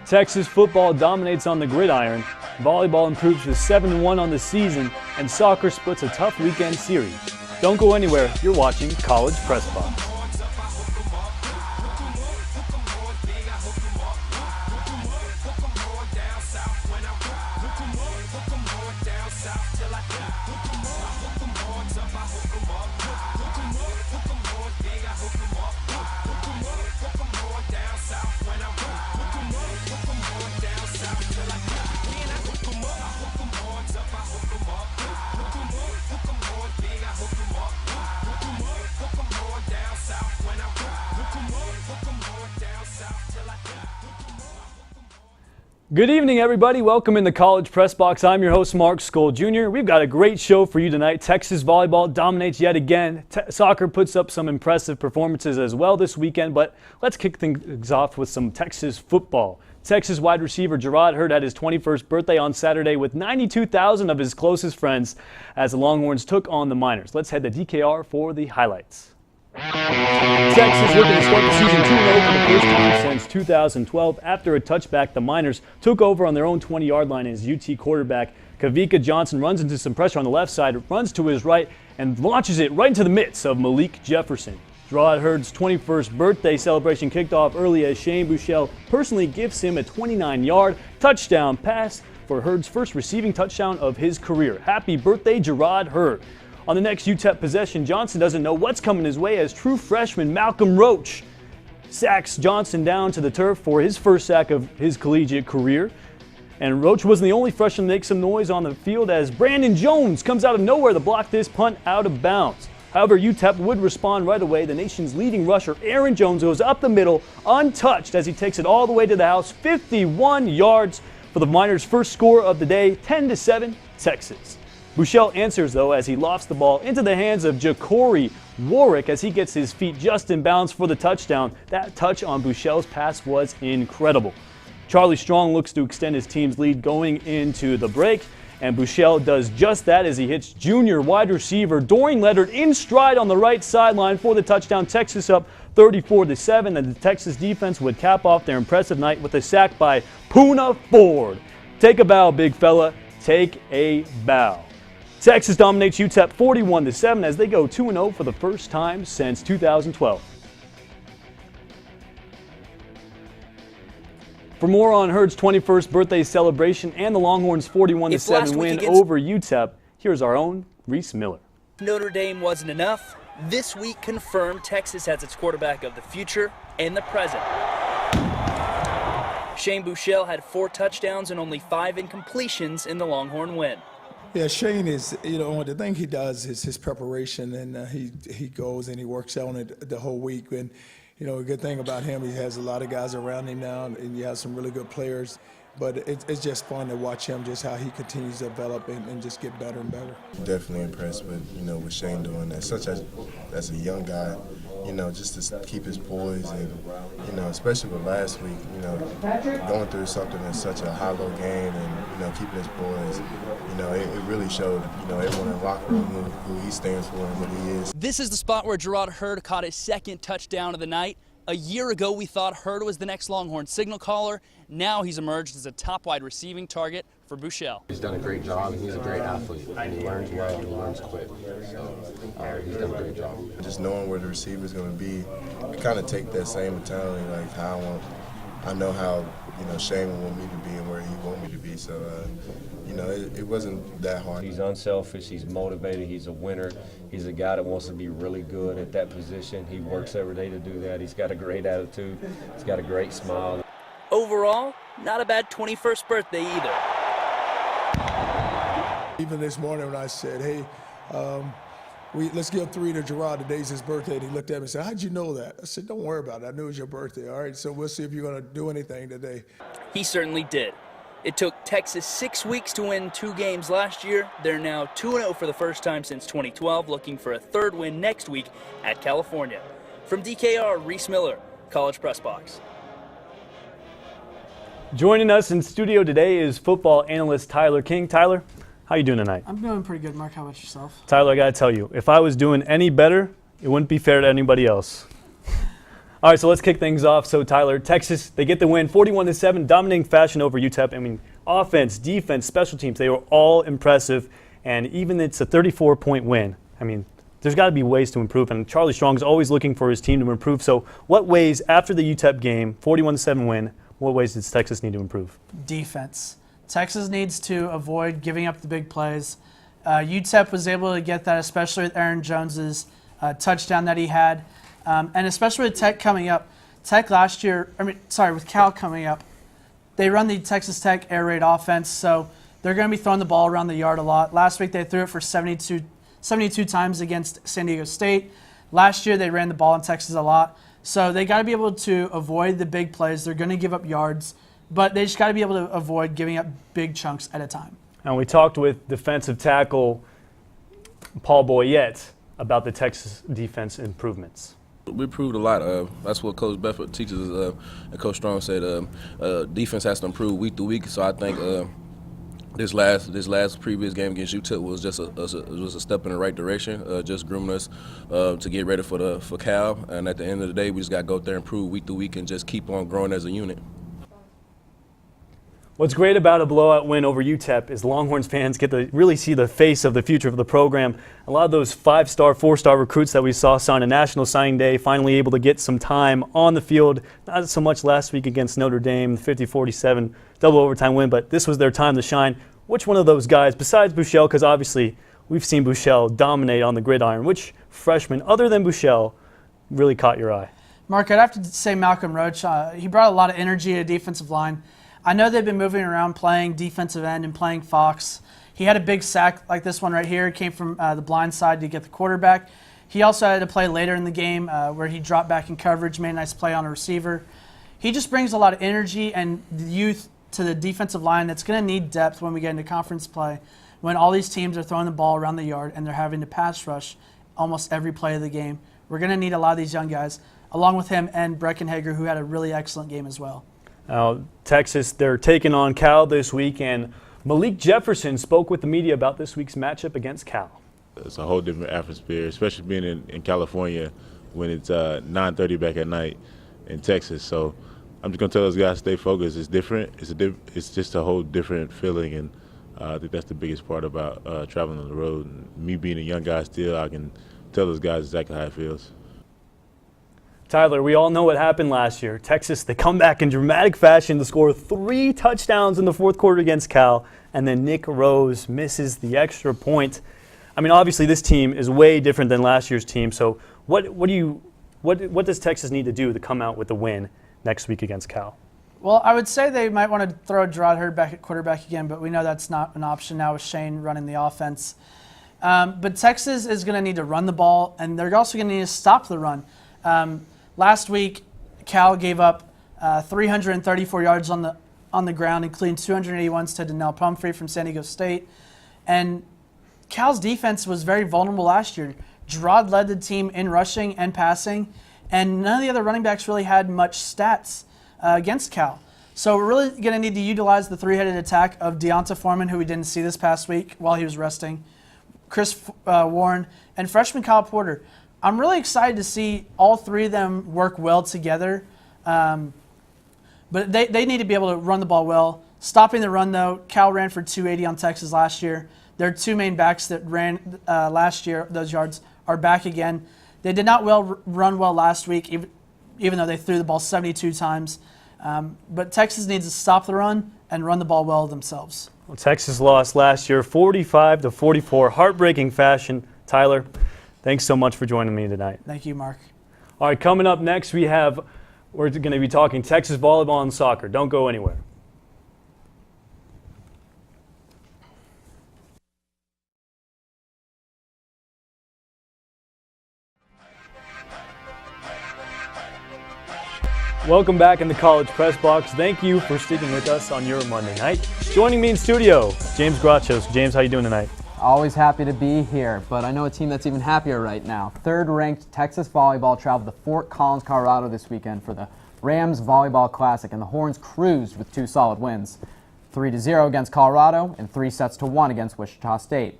Texas football dominates on the gridiron, volleyball improves to 7-1 on the season, and soccer splits a tough weekend series. Don't go anywhere, you're watching College Press Box. Good evening, everybody. Welcome in the College Press Box. I'm your host, Mark Skol Jr. We've got a great show for you tonight. Texas volleyball dominates yet again. Soccer puts up some impressive performances as well this weekend, but let's kick things off with some Texas football. Texas wide receiver Gerard Hurd had his 21st birthday on Saturday with 92,000 of his closest friends as the Longhorns took on the Miners. Let's head to DKR for the highlights. Texas looking to start the season 2-0 for the first time since 2012. After a touchback, the Miners took over on their own 20-yard line as UT quarterback Kavika Johnson runs into some pressure on the left side, runs to his right, and launches it right into the midst of Malik Jefferson. Gerard Hurd's 21st birthday celebration kicked off early as Shane Buechele personally gives him a 29-yard touchdown pass for Hurd's first receiving touchdown of his career. Happy birthday, Gerard Hurd. On the next UTEP possession, Johnson doesn't know what's coming his way as true freshman Malcolm Roach sacks Johnson down to the turf for his first sack of his collegiate career. And Roach wasn't the only freshman to make some noise on the field as Brandon Jones comes out of nowhere to block this punt out of bounds. However, UTEP would respond right away. The nation's leading rusher, Aaron Jones, goes up the middle untouched as he takes it all the way to the house, 51 yards for the Miners' first score of the day, 10-7 Texas. Buechele answers, though, as he lofts the ball into the hands of Ja'Cory Warwick as he gets his feet just in bounds for the touchdown. That touch on Buechele's pass was incredible. Charlie Strong looks to extend his team's lead going into the break, and Buechele does just that as he hits junior wide receiver Dorian Leonard in stride on the right sideline for the touchdown. Texas up 34-7, and the Texas defense would cap off their impressive night with a sack by Poona Ford. Take a bow, big fella. Take a bow. Texas dominates UTEP 41-7 as they go 2-0 for the first time since 2012. For more on Hurd's 21st birthday celebration and the Longhorns' 41-7 win over UTEP, here's our own Reese Miller. Notre Dame wasn't enough. This week confirmed Texas has its quarterback of the future and the present. Shane Buechele had 4 touchdowns and only 5 incompletions in the Longhorn win. Yeah, Shane is, the thing he does is his preparation, and he goes and he works on it the whole week. And, a good thing about him, he has a lot of guys around him now, and you have some really good players. But it's just fun to watch him, just how he continues to develop and just get better and better. Definitely impressed with, with Shane doing that. As a young guy, just to keep his poise and, especially with last week, going through something in such a high-low game and, keeping his poise, it really showed, everyone in the locker room who he stands for and what he is. This is the spot where Gerard Hurd caught his second touchdown of the night. A year ago, we thought Hurd was the next Longhorn signal caller. Now he's emerged as a top wide receiving target for Buechele. He's done a great job, and he's a great athlete, and he learns well and he learns quick. So he's done a great job. Just knowing where the receiver is going to be, I kind of take that same mentality, like how I know how Shane will want me to be and where he want me to be. So it wasn't that hard. He's unselfish. He's motivated. He's a winner. He's a guy that wants to be really good at that position. He works every day to do that. He's got a great attitude. He's got a great smile. Overall, not a bad 21st birthday either. Even this morning when I said, hey, let's give 3 to Gerard. Today's his birthday. And he looked at me and said, how'd you know that? I said, don't worry about it. I knew it was your birthday. All right, so we'll see if you're going to do anything today. He certainly did. It took Texas 6 weeks to win 2 games last year. They're now 2-0 for the first time since 2012, looking for a 3rd win next week at California. From DKR, Reese Miller, College Press Box. Joining us in studio today is football analyst Tyler King. Tyler, how you doing tonight? I'm doing pretty good, Mark. How about yourself? Tyler, I got to tell you, if I was doing any better, it wouldn't be fair to anybody else. All right, so let's kick things off. So, Tyler, Texas, they get the win 41-7, dominating fashion over UTEP. I mean, offense, defense, special teams, they were all impressive. And even it's a 34-point win. I mean, there's got to be ways to improve. And Charlie Strong's always looking for his team to improve. So what ways, after the UTEP game, 41-7 win, what ways does Texas need to improve? Defense. Texas needs to avoid giving up the big plays. UTEP was able to get that, especially with Aaron Jones's touchdown that he had. And especially with Tech coming up. Tech last year, with Cal coming up, they run the Texas Tech air raid offense, so they're going to be throwing the ball around the yard a lot. Last week they threw it for 72 times against San Diego State. Last year they ran the ball in Texas a lot. So they got to be able to avoid the big plays. They're going to give up yards, but they just got to be able to avoid giving up big chunks at a time. And we talked with defensive tackle Paul Boyette about the Texas defense improvements. We improved a lot. That's what Coach Bedford teaches us, and Coach Strong said defense has to improve week to week. So I think this last previous game against UTEP was just a step in the right direction, just grooming us to get ready for Cal. And at the end of the day, we just got to go out there and improve week to week and just keep on growing as a unit. What's great about a blowout win over UTEP is Longhorns fans get to really see the face of the future of the program. A lot of those 5-star, 4-star recruits that we saw sign a national signing day finally able to get some time on the field. Not so much last week against Notre Dame, 50-47 double overtime win, but this was their time to shine. Which one of those guys, besides Buechele, because obviously we've seen Buechele dominate on the gridiron, which freshman other than Buechele really caught your eye? Mark, I'd have to say Malcolm Roach. He brought a lot of energy to defensive line. I know they've been moving around playing defensive end and playing Fox. He had a big sack like this one right here. It came from the blind side to get the quarterback. He also had to play later in the game where he dropped back in coverage, made a nice play on a receiver. He just brings a lot of energy and youth to the defensive line that's going to need depth when we get into conference play, when all these teams are throwing the ball around the yard and they're having to pass rush almost every play of the game. We're going to need a lot of these young guys, along with him and Breckenhager, who had a really excellent game as well. Now, Texas, they're taking on Cal this week, and Malik Jefferson spoke with the media about this week's matchup against Cal. It's a whole different atmosphere, especially being in California when it's 9:30 back at night in Texas. So I'm just going to tell those guys stay focused. It's different. It's just a whole different feeling, and I think that's the biggest part about traveling on the road. And me being a young guy still, I can tell those guys exactly how it feels. Tyler, we all know what happened last year. Texas, they come back in dramatic fashion to score 3 touchdowns in the fourth quarter against Cal, and then Nick Rose misses the extra point. I mean, obviously this team is way different than last year's team, so what does Texas need to do to come out with a win next week against Cal? Well, I would say they might want to throw Gerard Hurd back at quarterback again, but we know that's not an option now with Shane running the offense. But Texas is going to need to run the ball, and they're also going to need to stop the run. Last week, Cal gave up 334 yards on the ground, including 281 to Donnell Pumphrey from San Diego State. And Cal's defense was very vulnerable last year. Gerard led the team in rushing and passing, and none of the other running backs really had much stats against Cal. So we're really going to need to utilize the three-headed attack of Deonta Foreman, who we didn't see this past week while he was resting, Chris Warren, and freshman Kyle Porter. I'm really excited to see all three of them work well together. But they need to be able to run the ball well. Stopping the run, though, Cal ran for 280 on Texas last year. Their two main backs that ran last year, those yards, are back again. They did not run well last week, even though they threw the ball 72 times. But Texas needs to stop the run and run the ball well themselves. Well, Texas lost last year 45-44, heartbreaking fashion. Tyler, thanks so much for joining me tonight. Thank you, Mark. All right, coming up next, we're going to be talking Texas volleyball and soccer. Don't go anywhere. Welcome back in the College Press Box. Thank you for sticking with us on your Monday night. Joining me in studio, James Grachos. James, how you doing tonight? Always happy to be here, but I know a team that's even happier right now. Third-ranked Texas volleyball traveled to Fort Collins, Colorado this weekend for the Rams Volleyball Classic, and the Horns cruised with 2 solid wins, 3-0 against Colorado and 3-1 against Wichita State.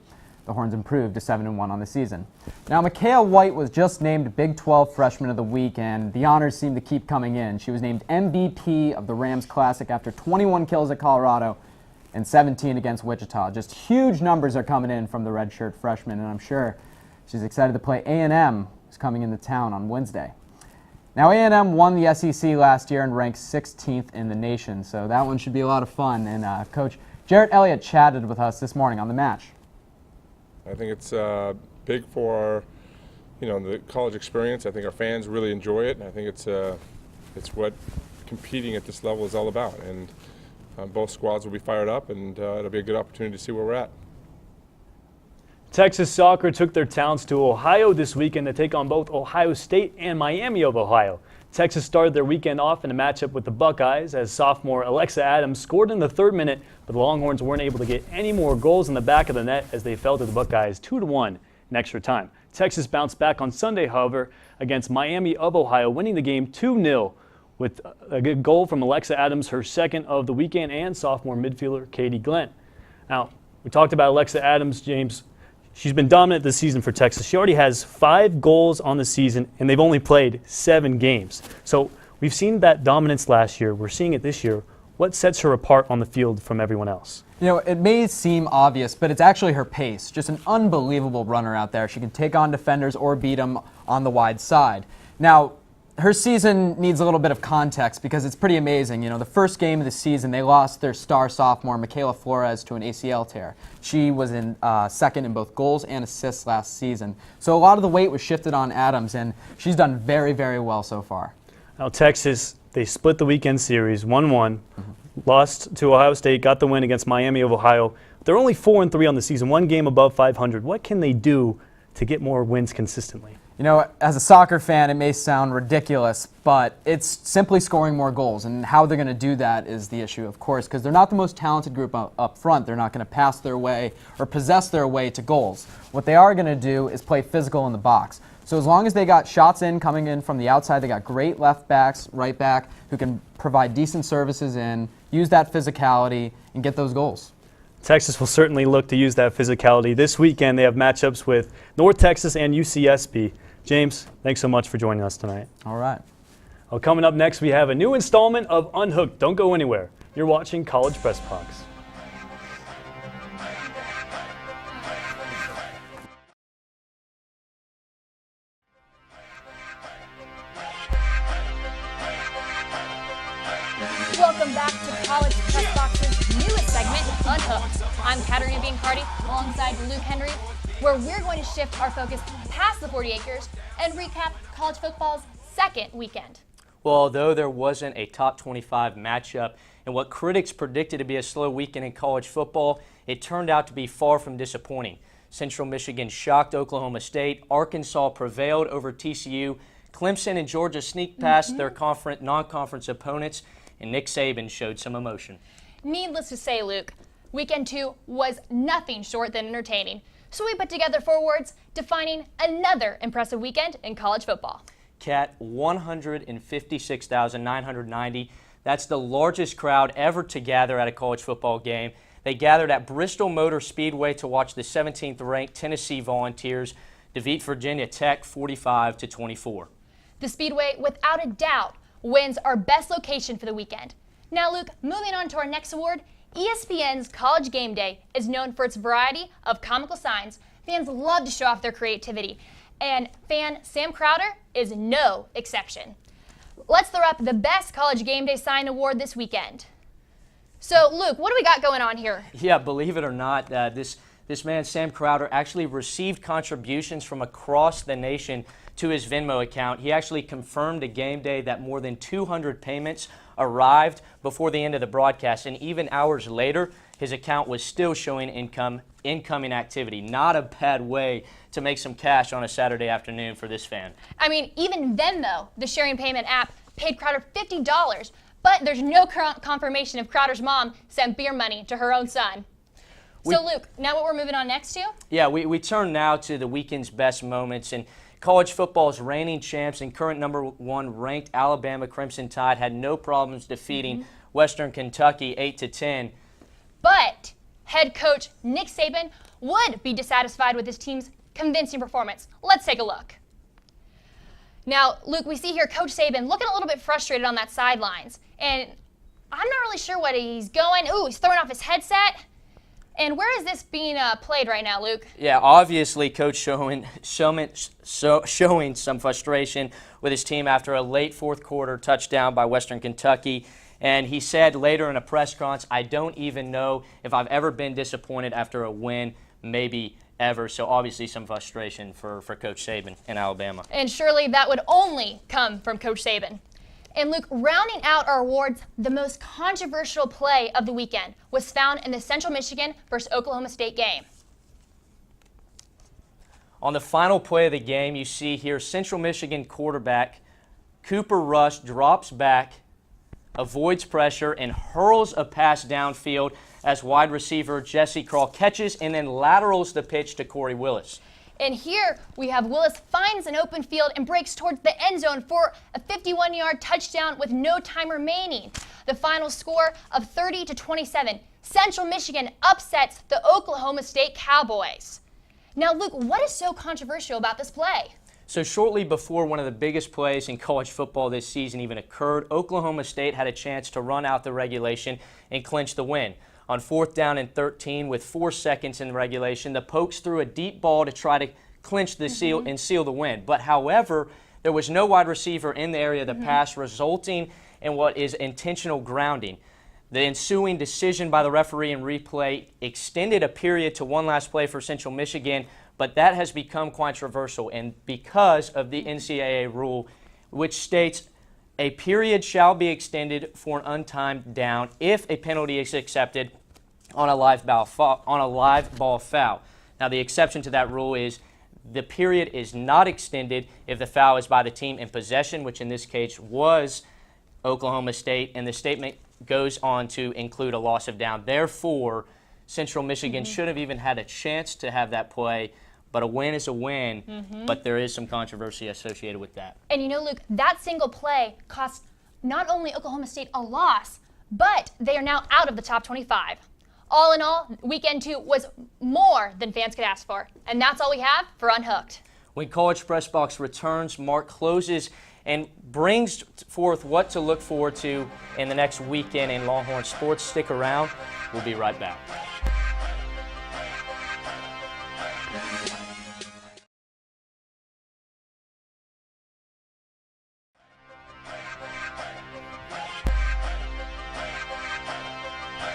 The Horns improved to 7-1 on the season. Now, Micaiah White was just named Big 12 Freshman of the Week, and the honors seem to keep coming in. She was named MVP of the Rams Classic after 21 kills at Colorado and 17 against Wichita. Just huge numbers are coming in from the redshirt freshman, and I'm sure she's excited to play A&M, who's coming into town on Wednesday. Now, A&M won the SEC last year and ranked 16th in the nation, so that one should be a lot of fun. And Coach Jarrett Elliott chatted with us this morning on the match. I think it's big for the college experience. I think our fans really enjoy it, and I think it's what competing at this level is all about. And both squads will be fired up, and it'll be a good opportunity to see where we're at. Texas soccer took their talents to Ohio this weekend to take on both Ohio State and Miami of Ohio. Texas started their weekend off in a matchup with the Buckeyes as sophomore Alexa Adams scored in the 3rd minute, but the Longhorns weren't able to get any more goals in the back of the net as they fell to the Buckeyes 2-1 in extra time. Texas bounced back on Sunday, however, against Miami of Ohio, winning the game 2-0 with a good goal from Alexa Adams, her 2nd of the weekend, and sophomore midfielder Katie Glenn. Now, we talked about Alexa Adams, James. She's been dominant this season for Texas. She already has 5 goals on the season, and they've only played 7 games. So we've seen that dominance last year. We're seeing it this year. What sets her apart on the field from everyone else? It may seem obvious, but it's actually her pace. Just an unbelievable runner out there. She can take on defenders or beat them on the wide side. Now, her season needs a little bit of context because it's pretty amazing. The first game of the season, they lost their star sophomore, Michaela Flores, to an ACL tear. She was in 2nd in both goals and assists last season. So a lot of the weight was shifted on Adams, and she's done very, very well so far. Now, Texas, they split the weekend series 1-1, lost to Ohio State, got the win against Miami of Ohio. They're only 4-3 on the season, 1 game above 500. What can they do to get more wins consistently? As a soccer fan, it may sound ridiculous, but it's simply scoring more goals. And how they're going to do that is the issue, of course, because they're not the most talented group up front. They're not going to pass their way or possess their way to goals. What they are going to do is play physical in the box. So as long as they got shots coming in from the outside, they got great left backs, right back, who can provide decent services in, use that physicality, and get those goals. Texas will certainly look to use that physicality. This weekend, they have matchups with North Texas and UCSB. James, thanks so much for joining us tonight. All right. Well, coming up next, we have a new installment of Unhooked. Don't go anywhere. You're watching College Press Box. Welcome back to College Press Box's newest segment, Unhooked. I'm Katarina Biancardi alongside Luke Henry, where we're going to shift our focus past the 40 acres and recap college football's 2nd weekend. Well, although there wasn't a top 25 matchup and what critics predicted to be a slow weekend in college football, it turned out to be far from disappointing. Central Michigan shocked Oklahoma State, Arkansas prevailed over TCU, Clemson and Georgia sneaked past their non-conference opponents, and Nick Saban showed some emotion. Needless to say, Luke, weekend 2 was nothing short than entertaining. So we put together 4 words defining another impressive weekend in college football. Kat, 156,990. That's the largest crowd ever to gather at a college football game. They gathered at Bristol Motor Speedway to watch the 17th-ranked Tennessee Volunteers defeat Virginia Tech 45-24. The Speedway, without a doubt, wins our best location for the weekend. Now, Luke, moving on to our next award, ESPN's College Game Day is known for its variety of comical signs. Fans love to show off their creativity, and fan Sam Crowder is no exception. Let's throw up the best College Game Day sign award this weekend. So, Luke, what do we got going on here? Yeah, believe it or not, this man, Sam Crowder, actually received contributions from across the nation to his Venmo account. He actually confirmed to Game Day that more than 200 payments arrived before the end of the broadcast, and even hours later, his account was still showing incoming activity. Not a bad way to make some cash on a Saturday afternoon for this fan. I mean, even Venmo, the sharing payment app, paid Crowder $50, but there's no confirmation if Crowder's mom sent beer money to her own son. So, Luke, now what we're moving on next to? Yeah, we turn now to the weekend's best moments, and college football's reigning champs and current #1 ranked Alabama Crimson Tide had no problems defeating Western Kentucky 8-10. But head coach Nick Saban would be dissatisfied with his team's convincing performance. Let's take a look. Now, Luke, we see here Coach Saban looking a little bit frustrated on that sidelines, and I'm not really sure what he's going. Ooh, he's throwing off his headset. And where is this being played right now, Luke? Yeah, obviously, Coach showing some frustration with his team after a late fourth quarter touchdown by Western Kentucky. And he said later in a press conference, I don't even know if I've ever been disappointed after a win, maybe ever. So obviously some frustration for Coach Saban in Alabama. And surely that would only come from Coach Saban. And Luke, rounding out our awards, the most controversial play of the weekend was found in the Central Michigan versus Oklahoma State game. On the final play of the game, you see here Central Michigan quarterback Cooper Rush drops back, avoids pressure, and hurls a pass downfield as wide receiver Jesse Crawl catches and then laterals the pitch to Corey Willis. And here we have Willis finds an open field and breaks towards the end zone for a 51-yard touchdown with no time remaining. The final score of 30-27. Central Michigan upsets the Oklahoma State Cowboys. Now, Luke, what is so controversial about this play? So shortly before one of the biggest plays in college football this season even occurred, Oklahoma State had a chance to run out the regulation and clinch the win. On 4th down and 13 with 4 seconds in regulation, the Pokes threw a deep ball to try to clinch the seal and seal the win. But however, there was no wide receiver in the area of the pass, resulting in what is intentional grounding. The ensuing decision by the referee in replay extended a period to one last play for Central Michigan, but that has become controversial, and because of the NCAA rule, which states a period shall be extended for an untimed down if a penalty is accepted on a live ball foul. Now, the exception to that rule is the period is not extended if the foul is by the team in possession, which in this case was Oklahoma State, and the statement goes on to include a loss of down. Therefore, Central Michigan should have even had a chance to have that play, but a win is a win, but there is some controversy associated with that. And you know, Luke, that single play cost not only Oklahoma State a loss, but they are now out of the top 25. All in all, weekend 2 was more than fans could ask for. And that's all we have for Unhooked. When College Press Box returns, Mark closes and brings forth what to look forward to in the next weekend in Longhorn sports. Stick around. We'll be right back.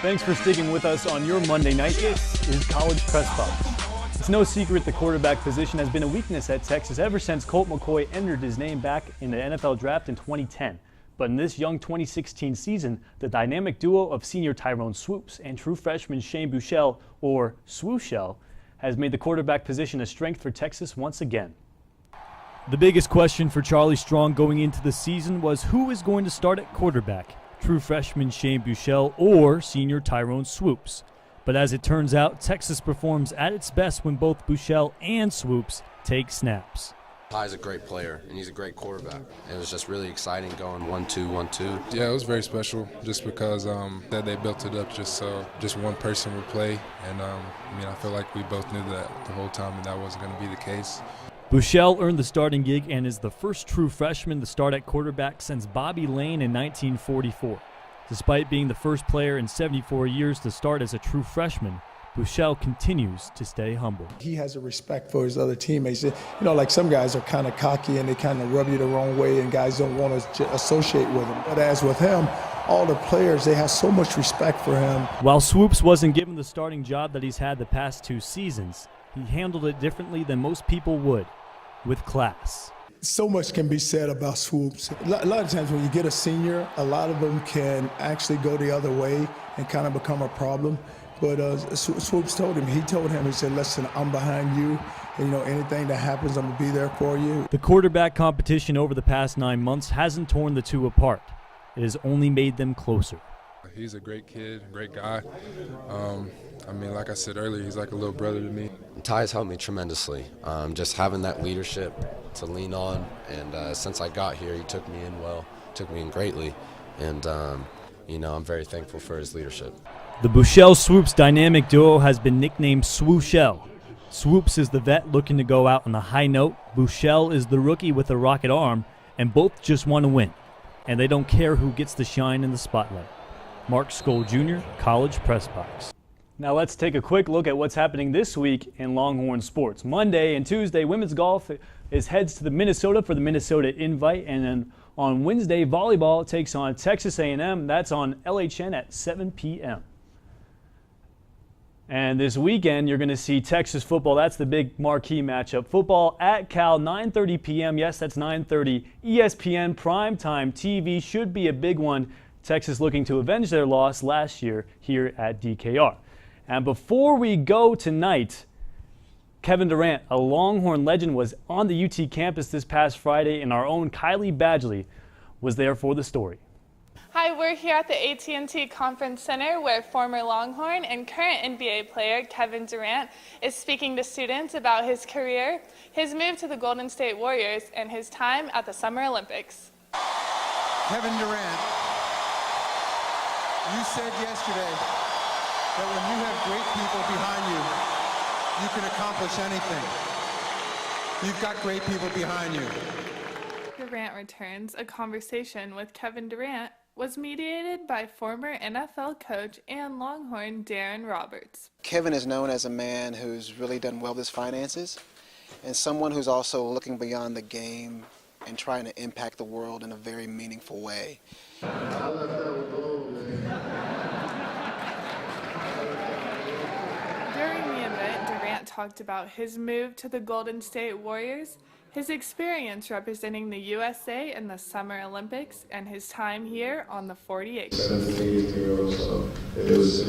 Thanks for sticking with us on your Monday night. This is College Press Box. It's no secret the quarterback position has been a weakness at Texas ever since Colt McCoy entered his name back in the NFL draft in 2010. But in this young 2016 season, the dynamic duo of senior Tyrone Swoops and true freshman Shane Buechele, or Swooshell, has made the quarterback position a strength for Texas once again. The biggest question for Charlie Strong going into the season was who is going to start at quarterback, true freshman Shane Buechele or senior Tyrone Swoops. But as it turns out, Texas performs at its best when both Buechele and Swoops take snaps. Ty's a great player, and he's a great quarterback. It was just really exciting going 1-2, 1-2. Yeah, it was very special just because that they built it up just so just one person would play. And, I feel like we both knew that the whole time and that wasn't going to be the case. Buechele earned the starting gig and is the first true freshman to start at quarterback since Bobby Lane in 1944. Despite being the first player in 74 years to start as a true freshman, Buechele continues to stay humble. He has a respect for his other teammates. Like some guys are kind of cocky and they kind of rub you the wrong way and guys don't want to associate with him. But as with him, all the players, they have so much respect for him. While Swoops wasn't given the starting job that he's had the past 2 seasons, he handled it differently than most people would, with class. So much can be said about Swoops. A lot of times when you get a senior, a lot of them can actually go the other way and kind of become a problem. But Swoops told him, he said, listen, I'm behind you. And, anything that happens, I'm going to be there for you. The quarterback competition over the past 9 months hasn't torn the two apart. It has only made them closer. He's a great kid, great guy. Like I said earlier, he's like a little brother to me. Ty's helped me tremendously. Just having that leadership to lean on, and since I got here, he took me in greatly, and I'm very thankful for his leadership. The Buechele Swoops dynamic duo has been nicknamed Swooshell. Swoops is the vet looking to go out on a high note. Buechele is the rookie with a rocket arm, and both just want to win. And they don't care who gets the shine in the spotlight. Mark Skol Jr., College Press Box. Now let's take a quick look at what's happening this week in Longhorn sports. Monday and Tuesday, women's golf heads to the Minnesota for the Minnesota Invite, and then on Wednesday, volleyball takes on Texas A&M. That's on LHN at 7 p.m. And this weekend, you're going to see Texas football. That's the big marquee matchup. Football at Cal, 9:30 p.m. Yes, that's 9:30. ESPN primetime TV should be a big one. Texas looking to avenge their loss last year here at DKR. And before we go tonight, Kevin Durant, a Longhorn legend, was on the UT campus this past Friday, and our own Kylie Badgley was there for the story. Hi, we're here at the AT&T Conference Center where former Longhorn and current NBA player Kevin Durant is speaking to students about his career, his move to the Golden State Warriors, and his time at the Summer Olympics. Kevin Durant, you said yesterday that when you have great people behind you, you can accomplish anything. You've got great people behind you. Durant returns. A conversation with Kevin Durant was mediated by former NFL coach and Longhorn Darren Roberts. Kevin is known as a man who's really done well with his finances and someone who's also looking beyond the game and trying to impact the world in a very meaningful way. During the event, Durant talked about his move to the Golden State Warriors, his experience representing the USA in the Summer Olympics, and his time here on the 40 acres. 17 years ago, so it was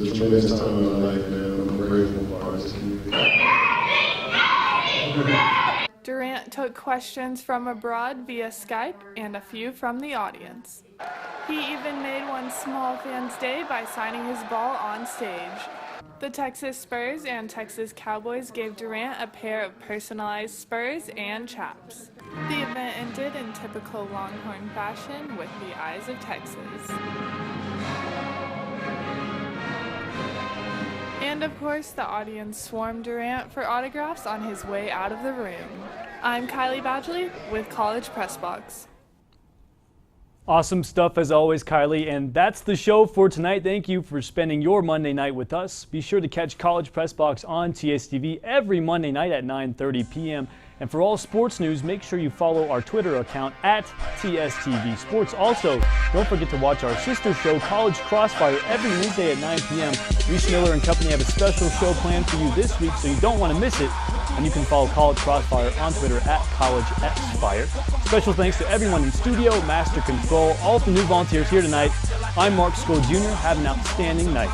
a tremendous time in my life, man. I'm grateful for part of this community. Durant took questions from abroad via Skype and a few from the audience. He even made one small fan's day by signing his ball on stage. The Texas Spurs and Texas Cowboys gave Durant a pair of personalized spurs and chaps. The event ended in typical Longhorn fashion with the eyes of Texas. And of course, the audience swarmed Durant for autographs on his way out of the room. I'm Kylie Badgley with College Press Box. Awesome stuff as always, Kylie. And that's the show for tonight. Thank you for spending your Monday night with us. Be sure to catch College Press Box on TSTV every Monday night at 9:30 p.m. And for all sports news, make sure you follow our Twitter account at TSTV Sports. Also, don't forget to watch our sister show, College Crossfire, every Wednesday at 9 p.m. Reese Miller and company have a special show planned for you this week, so you don't want to miss it. And you can follow College Crossfire on Twitter at CollegeXFire. Special thanks to everyone in studio, Master Control, all of the new volunteers here tonight. I'm Mark Skol Jr. Have an outstanding night.